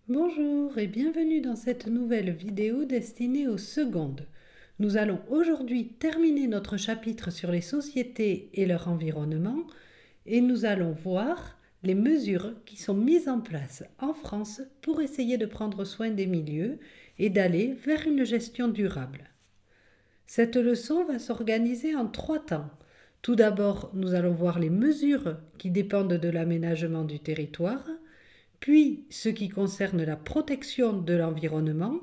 Bonjour et bienvenue dans cette nouvelle vidéo destinée aux secondes. Nous allons aujourd'hui terminer notre chapitre sur les sociétés et leur environnement et nous allons voir les mesures qui sont mises en place en France pour essayer de prendre soin des milieux et d'aller vers une gestion durable. Cette leçon va s'organiser en 3 temps. Tout d'abord, nous allons voir les mesures qui dépendent de l'aménagement du territoire, puis ce qui concerne la protection de l'environnement,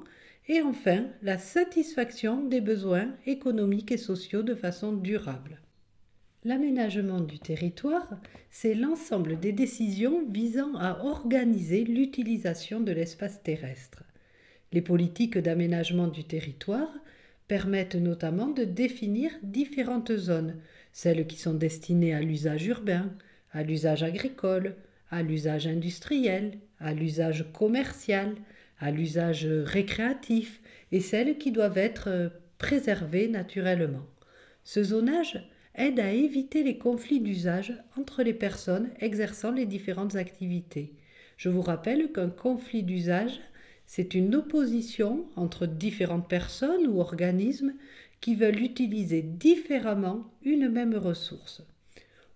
et enfin la satisfaction des besoins économiques et sociaux de façon durable. L'aménagement du territoire, c'est l'ensemble des décisions visant à organiser l'utilisation de l'espace terrestre. Les politiques d'aménagement du territoire permettent notamment de définir différentes zones, celles qui sont destinées à l'usage urbain, à l'usage agricole, à l'usage industriel, à l'usage commercial, à l'usage récréatif et celles qui doivent être préservées naturellement. Ce zonage aide à éviter les conflits d'usage entre les personnes exerçant les différentes activités. Je vous rappelle qu'un conflit d'usage, c'est une opposition entre différentes personnes ou organismes qui veulent utiliser différemment une même ressource.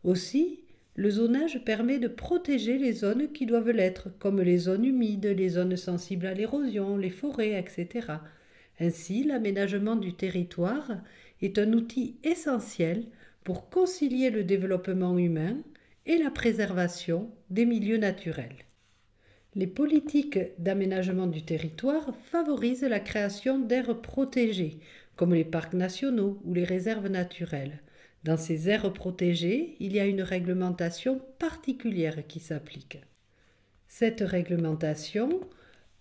Aussi, le zonage permet de protéger les zones qui doivent l'être, comme les zones humides, les zones sensibles à l'érosion, les forêts, etc. Ainsi, l'aménagement du territoire est un outil essentiel pour concilier le développement humain et la préservation des milieux naturels. Les politiques d'aménagement du territoire favorisent la création d'aires protégées, comme les parcs nationaux ou les réserves naturelles. Dans ces aires protégées, il y a une réglementation particulière qui s'applique. Cette réglementation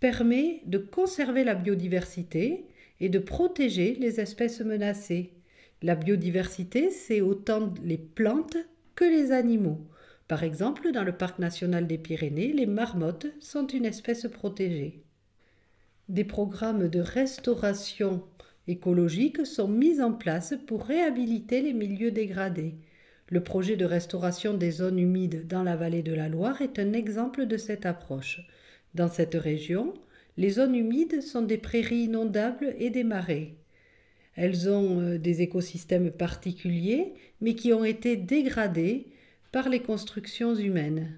permet de conserver la biodiversité et de protéger les espèces menacées. La biodiversité, c'est autant les plantes que les animaux. Par exemple, dans le parc national des Pyrénées, les marmottes sont une espèce protégée. Des programmes de restauration écologique sont mis en place pour réhabiliter les milieux dégradés. Le projet de restauration des zones humides dans la vallée de la Loire est un exemple de cette approche. Dans cette région, les zones humides sont des prairies inondables et des marais. Elles ont des écosystèmes particuliers, mais qui ont été dégradés par les constructions humaines.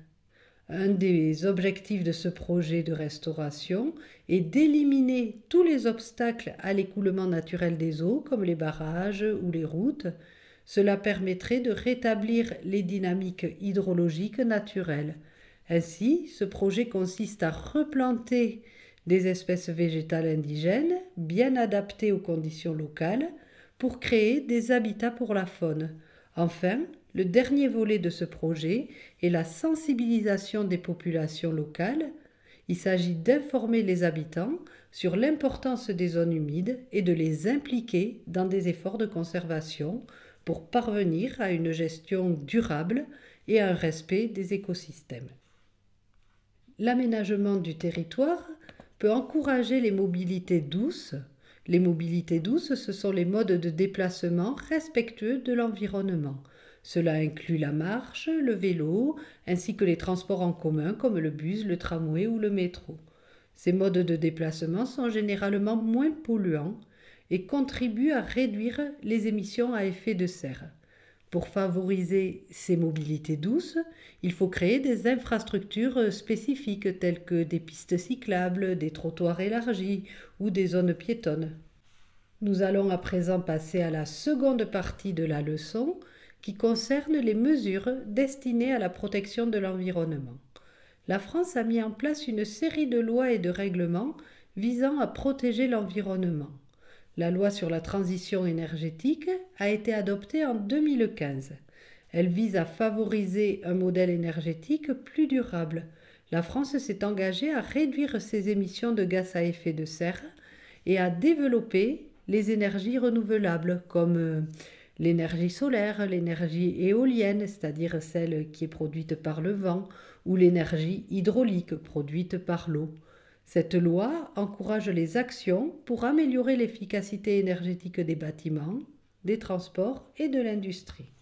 Un des objectifs de ce projet de restauration est d'éliminer tous les obstacles à l'écoulement naturel des eaux, comme les barrages ou les routes. Cela permettrait de rétablir les dynamiques hydrologiques naturelles. Ainsi, ce projet consiste à replanter des espèces végétales indigènes, bien adaptées aux conditions locales, pour créer des habitats pour la faune. Enfin, le dernier volet de ce projet est la sensibilisation des populations locales. Il s'agit d'informer les habitants sur l'importance des zones humides et de les impliquer dans des efforts de conservation pour parvenir à une gestion durable et à un respect des écosystèmes. L'aménagement du territoire peut encourager les mobilités douces. Les mobilités douces, ce sont les modes de déplacement respectueux de l'environnement. Cela inclut la marche, le vélo, ainsi que les transports en commun comme le bus, le tramway ou le métro. Ces modes de déplacement sont généralement moins polluants et contribuent à réduire les émissions à effet de serre. Pour favoriser ces mobilités douces, il faut créer des infrastructures spécifiques telles que des pistes cyclables, des trottoirs élargis ou des zones piétonnes. Nous allons à présent passer à la seconde partie de la leçon qui concerne les mesures destinées à la protection de l'environnement. La France a mis en place une série de lois et de règlements visant à protéger l'environnement. La loi sur la transition énergétique a été adoptée en 2015. Elle vise à favoriser un modèle énergétique plus durable. La France s'est engagée à réduire ses émissions de gaz à effet de serre et à développer les énergies renouvelables comme l'énergie solaire, l'énergie éolienne, c'est-à-dire celle qui est produite par le vent, ou l'énergie hydraulique produite par l'eau. Cette loi encourage les actions pour améliorer l'efficacité énergétique des bâtiments, des transports et de l'industrie.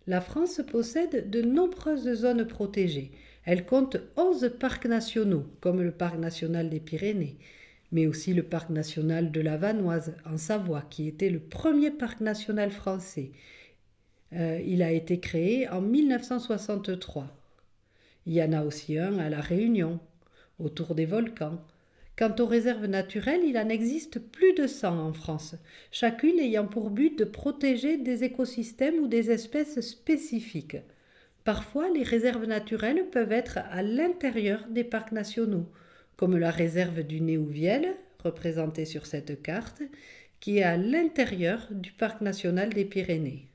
La France possède de nombreuses zones protégées. Elle compte 11 parcs nationaux, comme le parc national des Pyrénées, mais aussi le parc national de la Vanoise, en Savoie, qui était le premier parc national français. Il a été créé en 1963. Il y en a aussi un à La Réunion, autour des volcans. Quant aux réserves naturelles, il en existe plus de 100 en France, chacune ayant pour but de protéger des écosystèmes ou des espèces spécifiques. Parfois, les réserves naturelles peuvent être à l'intérieur des parcs nationaux, comme la réserve du Néouviel, représentée sur cette carte, qui est à l'intérieur du parc national des Pyrénées.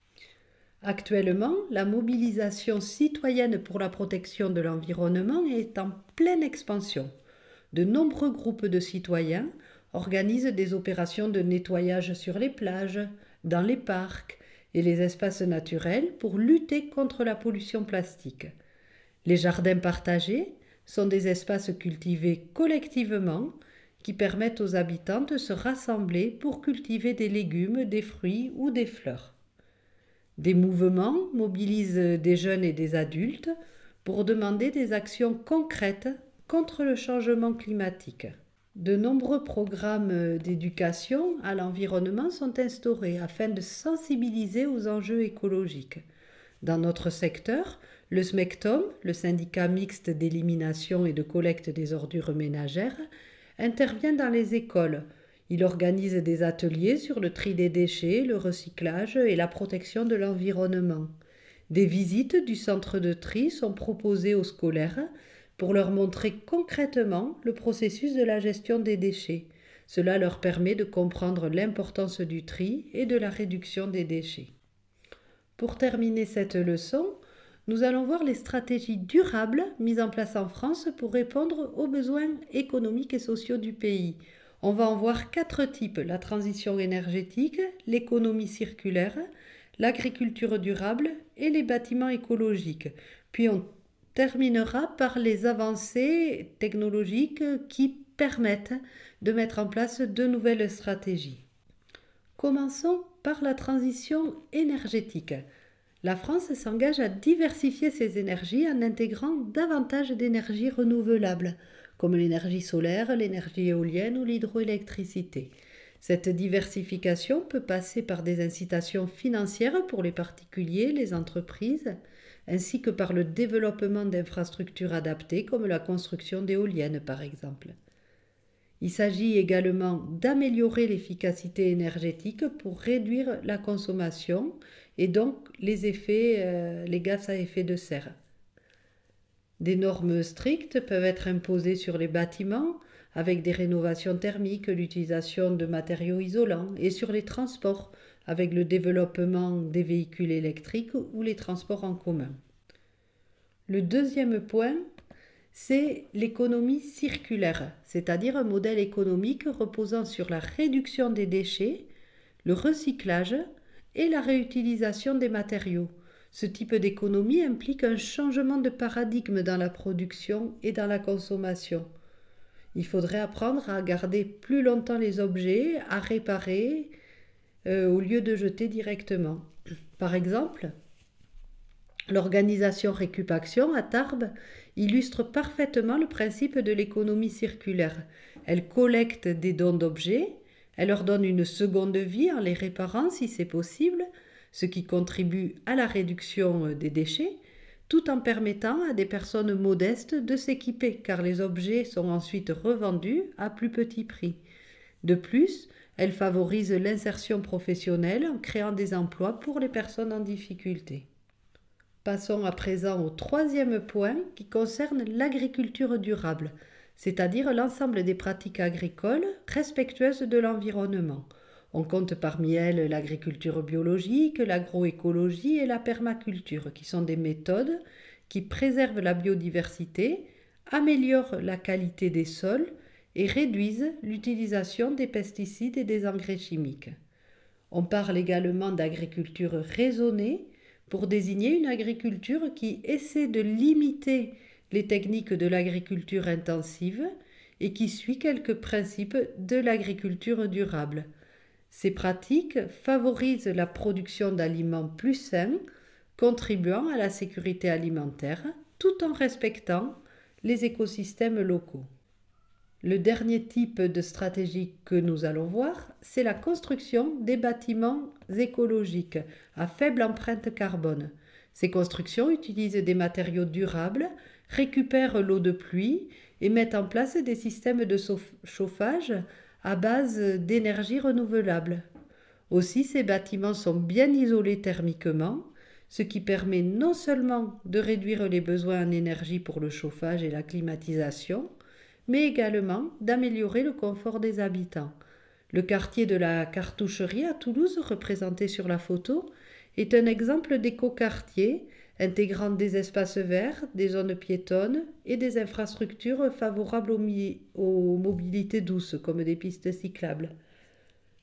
Actuellement, la mobilisation citoyenne pour la protection de l'environnement est en pleine expansion. De nombreux groupes de citoyens organisent des opérations de nettoyage sur les plages, dans les parcs et les espaces naturels pour lutter contre la pollution plastique. Les jardins partagés sont des espaces cultivés collectivement qui permettent aux habitants de se rassembler pour cultiver des légumes, des fruits ou des fleurs. Des mouvements mobilisent des jeunes et des adultes pour demander des actions concrètes contre le changement climatique. De nombreux programmes d'éducation à l'environnement sont instaurés afin de sensibiliser aux enjeux écologiques. Dans notre secteur, le SMECTOM, le syndicat mixte d'élimination et de collecte des ordures ménagères, intervient dans les écoles. Il organise des ateliers sur le tri des déchets, le recyclage et la protection de l'environnement. Des visites du centre de tri sont proposées aux scolaires pour leur montrer concrètement le processus de la gestion des déchets. Cela leur permet de comprendre l'importance du tri et de la réduction des déchets. Pour terminer cette leçon, nous allons voir les stratégies durables mises en place en France pour répondre aux besoins économiques et sociaux du pays. On va en voir 4 types: la transition énergétique, l'économie circulaire, l'agriculture durable et les bâtiments écologiques. Puis on terminera par les avancées technologiques qui permettent de mettre en place de nouvelles stratégies. Commençons par la transition énergétique. La France s'engage à diversifier ses énergies en intégrant davantage d'énergies renouvelables, comme l'énergie solaire, l'énergie éolienne ou l'hydroélectricité. Cette diversification peut passer par des incitations financières pour les particuliers, les entreprises, ainsi que par le développement d'infrastructures adaptées comme la construction d'éoliennes par exemple. Il s'agit également d'améliorer l'efficacité énergétique pour réduire la consommation et donc les gaz à effet de serre. Des normes strictes peuvent être imposées sur les bâtiments avec des rénovations thermiques, l'utilisation de matériaux isolants, et sur les transports avec le développement des véhicules électriques ou les transports en commun. Le deuxième point, c'est l'économie circulaire, c'est-à-dire un modèle économique reposant sur la réduction des déchets, le recyclage et la réutilisation des matériaux. Ce type d'économie implique un changement de paradigme dans la production et dans la consommation. Il faudrait apprendre à garder plus longtemps les objets, à réparer, au lieu de jeter directement. Par exemple, l'organisation Récup-Action à Tarbes illustre parfaitement le principe de l'économie circulaire. Elle collecte des dons d'objets, elle leur donne une seconde vie en les réparant si c'est possible, ce qui contribue à la réduction des déchets, tout en permettant à des personnes modestes de s'équiper, car les objets sont ensuite revendus à plus petit prix. De plus, elle favorise l'insertion professionnelle en créant des emplois pour les personnes en difficulté. Passons à présent au troisième point qui concerne l'agriculture durable, c'est-à-dire l'ensemble des pratiques agricoles respectueuses de l'environnement. On compte parmi elles l'agriculture biologique, l'agroécologie et la permaculture, qui sont des méthodes qui préservent la biodiversité, améliorent la qualité des sols et réduisent l'utilisation des pesticides et des engrais chimiques. On parle également d'agriculture raisonnée pour désigner une agriculture qui essaie de limiter les techniques de l'agriculture intensive et qui suit quelques principes de l'agriculture durable. Ces pratiques favorisent la production d'aliments plus sains, contribuant à la sécurité alimentaire, tout en respectant les écosystèmes locaux. Le dernier type de stratégie que nous allons voir, c'est la construction des bâtiments écologiques à faible empreinte carbone. Ces constructions utilisent des matériaux durables, récupèrent l'eau de pluie et mettent en place des systèmes de chauffage à base d'énergie renouvelable. Aussi, ces bâtiments sont bien isolés thermiquement, ce qui permet non seulement de réduire les besoins en énergie pour le chauffage et la climatisation, mais également d'améliorer le confort des habitants. Le quartier de la Cartoucherie à Toulouse, représenté sur la photo, est un exemple d'écoquartier intégrant des espaces verts, des zones piétonnes et des infrastructures favorables aux mobilités douces comme des pistes cyclables.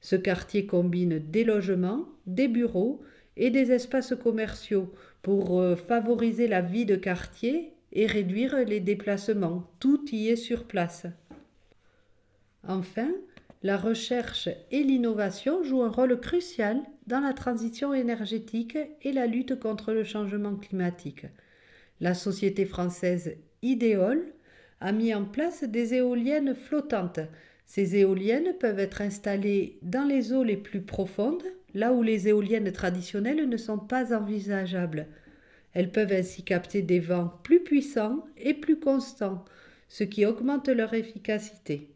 Ce quartier combine des logements, des bureaux et des espaces commerciaux pour favoriser la vie de quartier et réduire les déplacements. Tout y est sur place. Enfin, la recherche et l'innovation jouent un rôle crucial dans la transition énergétique et la lutte contre le changement climatique. La société française Ideol a mis en place des éoliennes flottantes. Ces éoliennes peuvent être installées dans les eaux les plus profondes, là où les éoliennes traditionnelles ne sont pas envisageables. Elles peuvent ainsi capter des vents plus puissants et plus constants, ce qui augmente leur efficacité.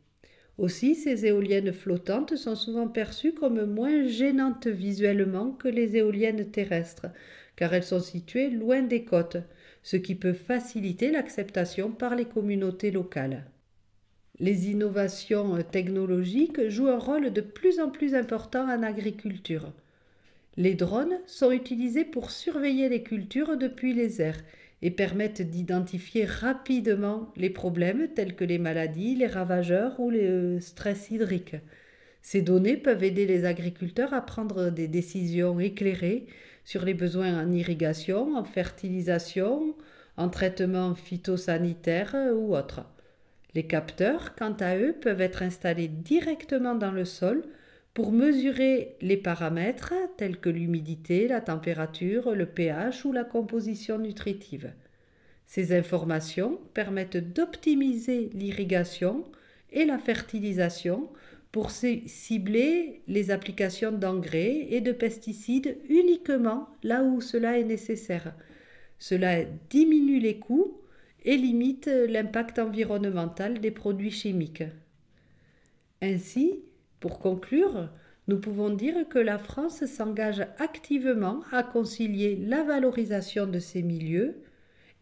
Aussi, ces éoliennes flottantes sont souvent perçues comme moins gênantes visuellement que les éoliennes terrestres, car elles sont situées loin des côtes, ce qui peut faciliter l'acceptation par les communautés locales. Les innovations technologiques jouent un rôle de plus en plus important en agriculture. Les drones sont utilisés pour surveiller les cultures depuis les airs et permettent d'identifier rapidement les problèmes tels que les maladies, les ravageurs ou le stress hydrique. Ces données peuvent aider les agriculteurs à prendre des décisions éclairées sur les besoins en irrigation, en fertilisation, en traitement phytosanitaire ou autre. Les capteurs, quant à eux, peuvent être installés directement dans le sol pour mesurer les paramètres tels que l'humidité, la température, le pH ou la composition nutritive. Ces informations permettent d'optimiser l'irrigation et la fertilisation pour cibler les applications d'engrais et de pesticides uniquement là où cela est nécessaire. Cela diminue les coûts et limite l'impact environnemental des produits chimiques. Ainsi, pour conclure, nous pouvons dire que la France s'engage activement à concilier la valorisation de ses milieux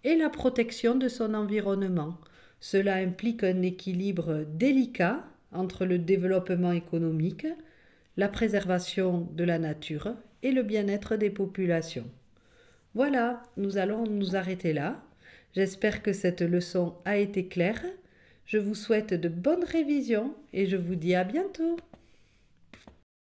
et la protection de son environnement. Cela implique un équilibre délicat entre le développement économique, la préservation de la nature et le bien-être des populations. Voilà, nous allons nous arrêter là. J'espère que cette leçon a été claire. Je vous souhaite de bonnes révisions et je vous dis à bientôt.